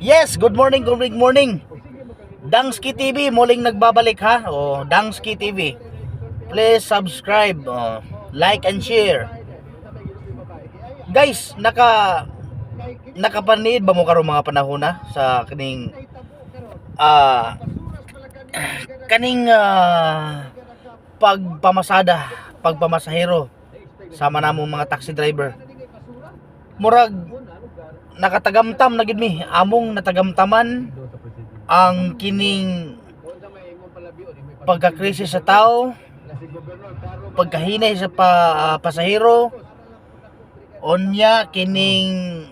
Yes, good morning, good morning. Dangski TV muling nagbabalik ha. Dangski TV. Please subscribe, like and share. Guys, nakapaniid ba mo karon mga panahon na sa ah kaning pagpamasada, pagpamasahero sama namong mga taxi driver. Murag nakatagamtam na gid mi, among natagamtaman ang kining pagkakrisis sa tao, pagkahinay sa pasahero, onya kining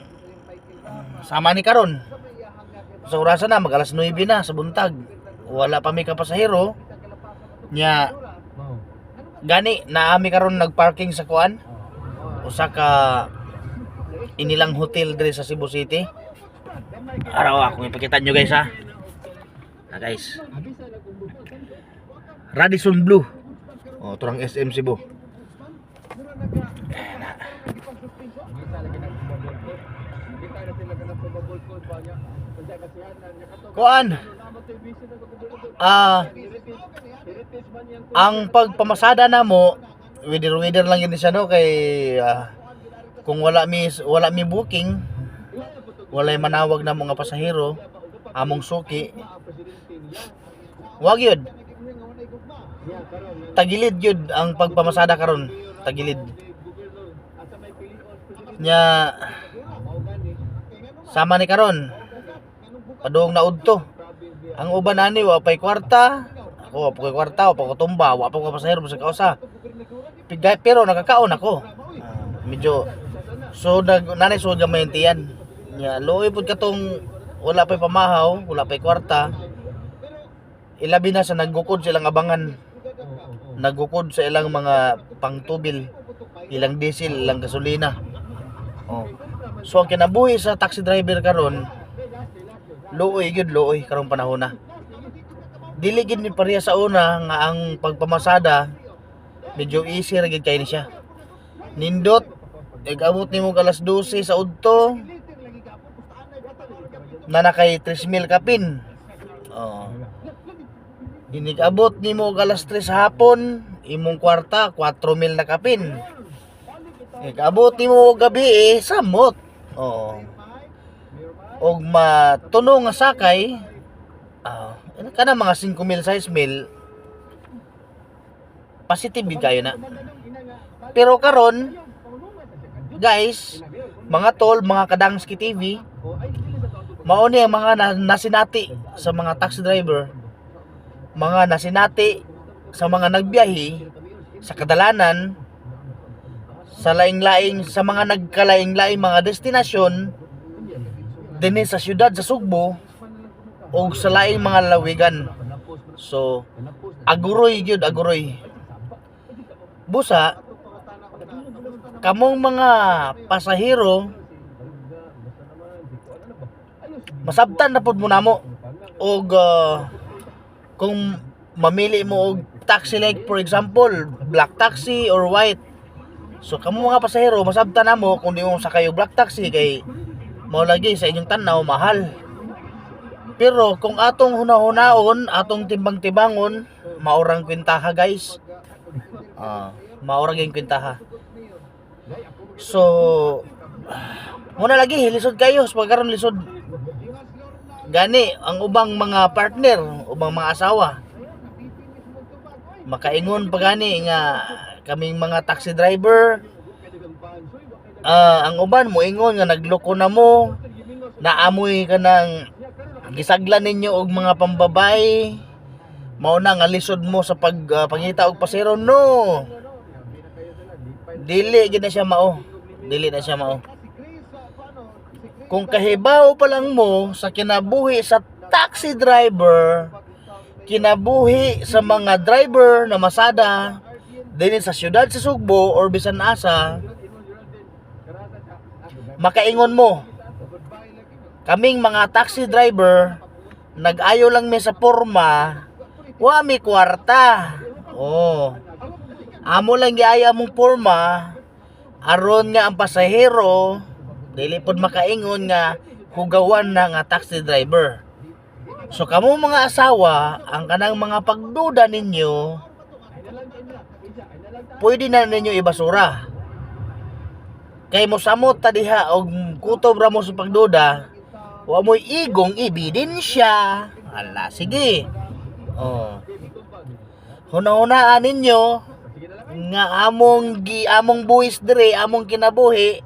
sama ni karon. Sa orasan na mag alas 9 na sa buntag. Wala pa mi ka pasahero. Nya gani naami karon nagparking sa kuan. Usa ka inilang hotel dire sa Cebu City. Araw ako ipakita nyo guys ha. Guys. Radisson Blue. Turang SM Cebu. Kuan. Ang pagpamasada namo, weather lang yun siya no kay kung wala mi booking, walay manawag na mga pasahero, among suki. Wag yun. Tagilid yun ang pagpamasada karon, tagilid. Nya sama ni karon. Padung na udto. Ang uban ani wa pay kwarta. Ako pa kwarta, wa pa ko tumba, wa pa ko pasahero sa kausa. Pero nakakaon ako. Medyo so nanay so gamay tiyan. Nya luoy pud katong wala pay pamahaw, wala pay kwarta. Ilabi na sa naggukod silang abangan. Naggukod sa ilang mga pangtubil, ilang diesel, ilang gasolina. So ang kinabuhi sa taxi driver karon, luoy karong panahon na. Dili gid ni pareha sa una nga ang pagpamasada medyo easy ra gid kay ni siya. Nindot abot nimo alas 12 sa udto na nakay 3,000 kapin. Inigabot nimo alas 3 sa hapon, imong kwarta 4,000 na kapin. Abot nimo gabi samot. Og matuno nga sakay, kana mga 5,000 6,000 positive kayo na. Pero karon guys, mga tol, mga kadangski TV, mao ni ang mga nasinati sa mga taxi driver, mga nasinati sa mga nagbiyahe sa kadalanan, sa laing-laing, sa mga nagkalaing-laing mga destinasyon dinhi sa syudad sa Sugbo o sa laing mga lalawigan. So aguroy gyud, aguroy. Busa kamong mga pasahero masabtan na pud mo namo og kung mamili mo og taxi like for example black taxi or white. So kamo mga pasahero masabtan namo kung di mo sakay og black taxi kay mao lagi sa inyong tanaw mahal. Pero kung atong hunahunaon, atong timbang-tibangon, maurang kwentaha guys. Maurang yung kwentaha. So muna lagi lisod kayo sa pagkaron lisod. Gani ang ubang mga partner, ubang mga asawa. Makaingon pa gani nga kaming mga taxi driver. Ang uban mo ingon nga nagloko na mo, naamoy ka ng gisaglan ninyo og mga pambabay, mao na nga lisod mo sa pangita og pasero. No, dili gid na siya mao, dili na siya mao. Kung kahibaw pa lang mo sa kinabuhi sa taxi driver, kinabuhi sa mga driver na masada dinhi sa syudad sa Sugbo or bisan asa, makaingon mo kaming mga taxi driver nag-ayo lang mi sa porma, wa mi kwarta. Amo lang giaya mong porma aron nga ang pasahero dili pod makaingon nga hugawan na nga taxi driver. So kamo mga asawa, ang kanang mga pagduda ninyo pwede na ninyo ibasura. Kay mo samot ta diha og kutob ra mo sa pagduda, wa mo'y igong ebidensya. Ala, sige. Oh. Huna-hunaan ninyo nga among buhis dire, among kinabuhi.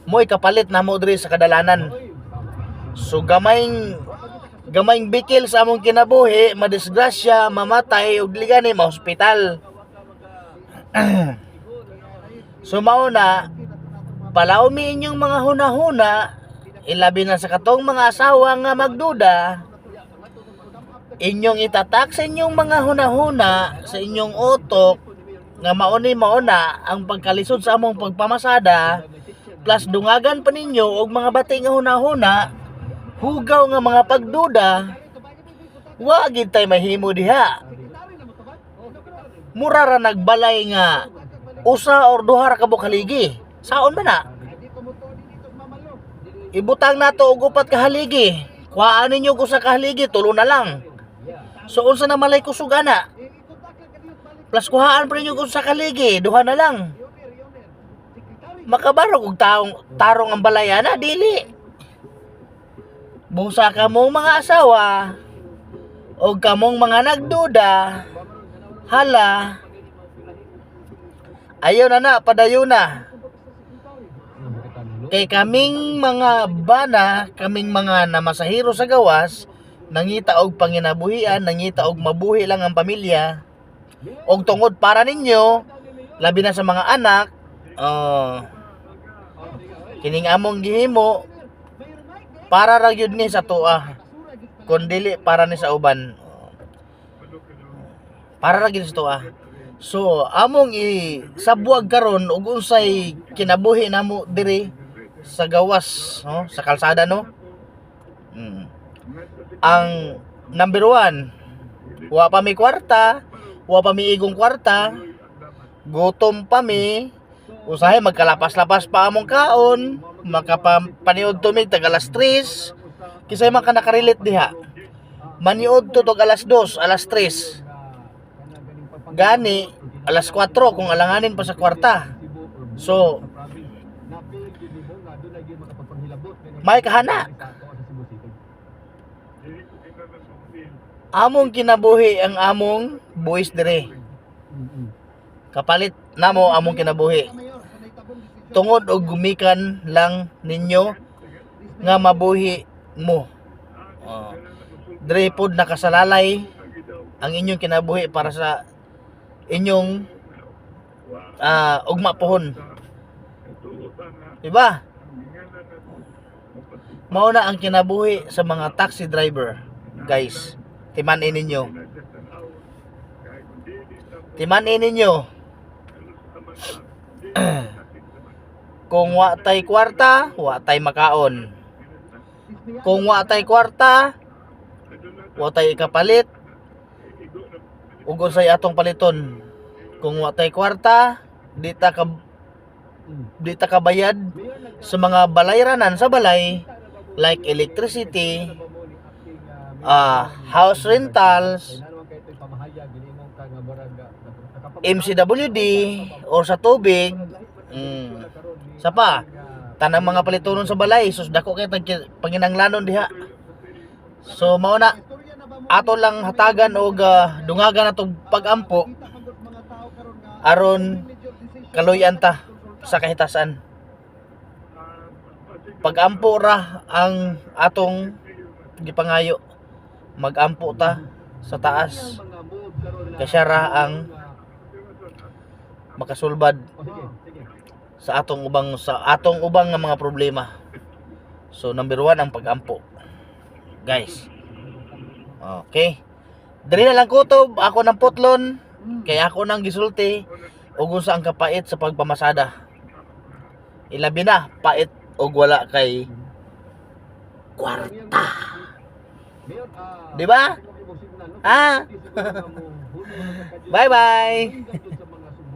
Mo'y kapalit na mo dire sa kadalanan. So gamayng bikil sa among kinabuhi, madisgrasya, mamatay ug ligani ma-hospital. So mao na palawmi inyong mga hunahuna, ilabi na sa katong mga asawa nga magduda, inyong itatak sa inyong mga hunahuna sa inyong utok nga mauna ang pagkalisod sa among pagpamasada, plus dungagan pa ninyo og mga bati nga hunahuna, hugaw nga mga pagduda, wa gid tay mahimo diha. Mura ra nagbalay nga usa or duha ra ka bukaligi. Saon man na? Ibutang nato og upat ka haligi. Kuhaan ninyo ko sa kahaligi, tulo na lang. So unsa na malay kusog ana? Plus kuhaan pa ninyo ko sa kaligi, duha na lang. Makabarog og tarong ang balayana, dili. Busa ka mong mga asawa o kamong mga nagduda, hala, ayaw na padayon na. Kay kaming mga bana, kaming mga namasahiro sa gawas, nangita og panginabuhian, nangita og mabuhi lang ang pamilya, og tungod para ninyo, labi na sa mga anak, kining among gihimo, para ra gyud ni sa tuwa, kundili para ni sa uban. Para ra gyud sa tuwa. So among isabuag karon ug unsay kinabuhi namo diri sa gawas, no? Sa kalsada, no? Ang number 1, wa pa mi kwarta, wa pa mi igong kwarta, gutom pa mi, usahay magkalapas-lapas pa among kaon, makapaniod tumig tag alas 3, kisay man ka nakarelate diha. Maniod to tog alas 2, alas 3. Gani alas 4 kung alanganin pa sa kwarta. So may kahana. Among kinabuhi ang among buhis dire. Kapalit namo among kinabuhi. Tungod og gumikan lang ninyo nga mabuhi mo. Dire pod nakasalalay ang inyong kinabuhi para sa inyong ugma pohon. Diba? Mao na ang kinabuhi sa mga taxi driver, guys. Timan-in ninyo. Timan-in ninyo. Kung wa tay kwarta, wa tay makaon. Kung wa tay kwarta, wa tay kapalit. Ug unsay atong paliton. Kung wa tay kwarta, di ta kabayad sa mga balayranan sa balay, like electricity, house rentals, MCWD, or sa tubig. Sa pa, tanang mga palitonon sa balay, sus dako kay panginanglanon diha. So mao na ato lang hatagan og dungagan atong pagampo aron kaluyan ta sa kahitasan. Pagampo ra ang atong gipangayo. Magampo ta sa taas. Kasya ra ang makasulbad sa atong ubang nga mga problema. So number 1 ang pagampo, guys. Okay, diri na lang kutob ako ng putlon, kay ako nang gisulti ug unsa ang kapait sa pagpamasada. Ilabi na pait og wala kay kwarta. Di ba? Bye bye.